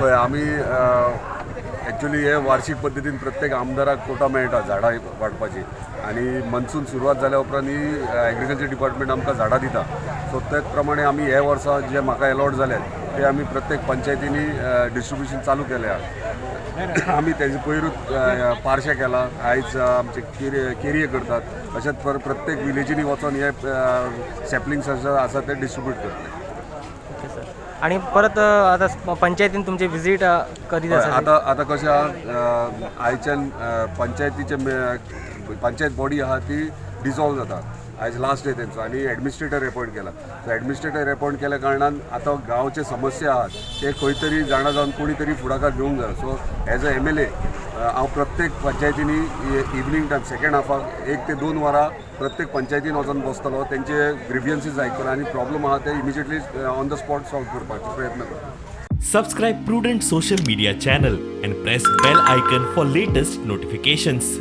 पळय आमी एक्चुली हे वार्षिक पद्दतीन प्रत्येक आमदाराक कोटा मेळटा झाडां वाडपाची आनी मनसून सुरवात जाल्या उपरांत ही एग्रीकल्चर डिपार्टमेंट आमकां झाडां दिता. सो तेच प्रमाणे आमी हे वर्सा जे म्हाका अलॉट जाले ते आमी प्रत्येक पंचायतींनी डिस्ट्रिब्युशन चालू केलें आहा. आमी तेजे पयरूच पार्शे केला, आयज आमचे केरये करतात. अशेंच प्रत्येक विलेजींनी वचून हे सॅपलिंग्स आसा ते डिस्ट्रिब्यूट करतात. Okay sir. आणि परत आता पंचायतीन तुमची विजीट कधी जाता? आता कशें आहा, आयच्यान पंचायत बॉडी आहा ती डिजॉल्व जाता. आयज लास्ट डे तेंचो आनी एडमिनिस्ट्रेटर अपॉयंट केला. सो एडमिनिस्ट्रेटर अपॉयंट केल्या कारणान आतां गांवचे समस्या आहात ते खंय तरी जाणा जावन कोणी तरी फुडाकार घेवंक जाय. सो एज अ MLA हांव प्रत्येक पंचायतींनी इवनिंग टायम सेकेंड हाफाक 1 ते 2 वरां प्रत्येक पंचायतीन वचून बसतलो, तेंचे ग्रिवियन्सीस आयकतलो आनी प्रॉब्लम आहा ते immediately on the spot solve करपाचो प्रयत्न करता. Subscribe Prudent social media channel and press bell icon for latest notifications.